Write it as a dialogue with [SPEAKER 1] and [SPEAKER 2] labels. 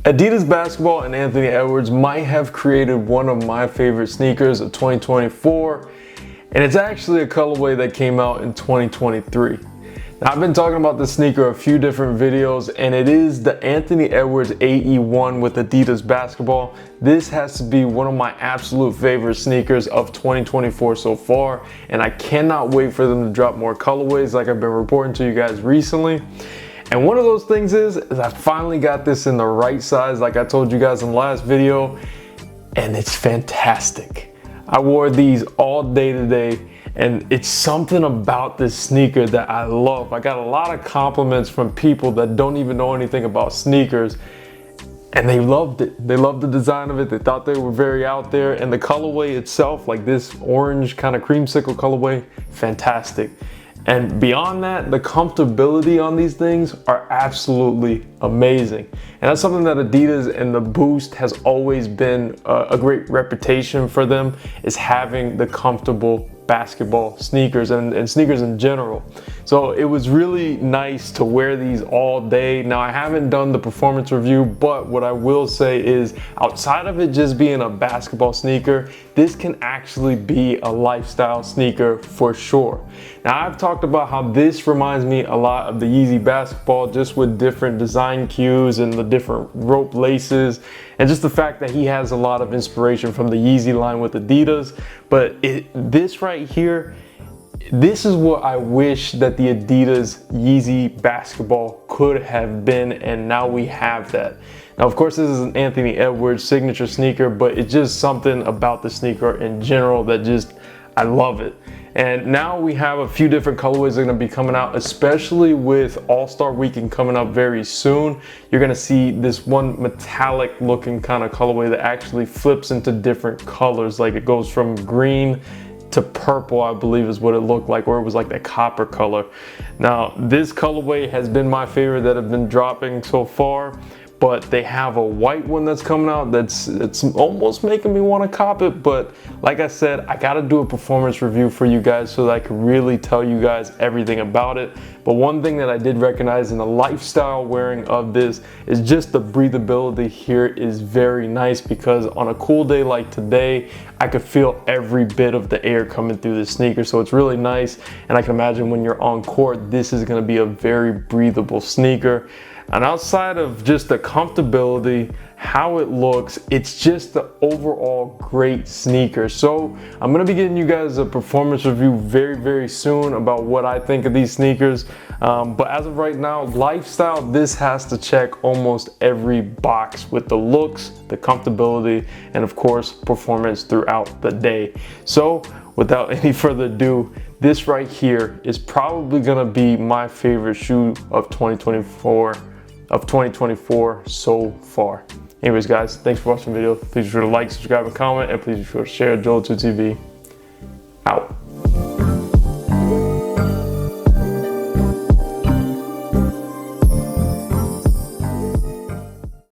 [SPEAKER 1] Adidas basketball and Anthony Edwards might have created one of my favorite sneakers of 2024, and it's actually a colorway that came out in 2023. Now, I've been talking about this sneaker a few different videos, and it is the Anthony Edwards AE1 with Adidas basketball. This has to be one of my absolute favorite sneakers of 2024 so far, and I cannot wait for them to drop more colorways like I've been reporting to you guys recently. And one of those things is I finally got this in the right size, like I told you guys in the last video, and it's fantastic. I wore these all day today, and it's something about this sneaker that I love. I got a lot of compliments from people that don't even know anything about sneakers, and they loved it. They loved the design of it. They thought they were very out there, and the colorway itself, like this orange kind of creamsicle colorway, fantastic. And beyond that, the comfortability on these things are absolutely amazing. And that's something that Adidas and the Boost has always been a great reputation for them, is having the comfortable basketball sneakers and sneakers in general. So it was really nice to wear these all day. Now, I haven't done the performance review, but what I will say is outside of it just being a basketball sneaker, this can actually be a lifestyle sneaker for sure. Now, I've talked about how this reminds me a lot of the Yeezy basketball, just with different design cues and the different rope laces, and just the fact that he has a lot of inspiration from the Yeezy line with Adidas. But this right here, this is what I wish that the Adidas Yeezy basketball could have been, and now we have that. Now, of course, this is an Anthony Edwards signature sneaker, but it's just something about the sneaker in general that just, I love it. And now we have a few different colorways that are going to be coming out, especially with All-Star Weekend coming up very soon. You're going to see this one metallic looking kind of colorway that actually flips into different colors. Like it goes from green to purple, I believe is what it looked like, or it was like that copper color. Now, this colorway has been my favorite that have been dropping so far. But they have a white one that's coming out it's almost making me want to cop it. But like I said, I got to do a performance review for you guys so that I can really tell you guys everything about it. But one thing that I did recognize in the lifestyle wearing of this is just the breathability here is very nice, because on a cool day like today, I could feel every bit of the air coming through the sneaker. So it's really nice. And I can imagine when you're on court, this is going to be a very breathable sneaker. And outside of just the comfortability, how it looks, it's just the overall great sneaker. So I'm gonna be getting you guys a performance review very, very soon about what I think of these sneakers. But as of right now, lifestyle, this has to check almost every box with the looks, the comfortability, and of course, performance throughout the day. So without any further ado, this right here is probably gonna be my favorite shoe of 2024 so far. Anyways, guys, thanks for watching the video. Please be sure to like, subscribe, and comment, and please be sure to share. Joel2TV out.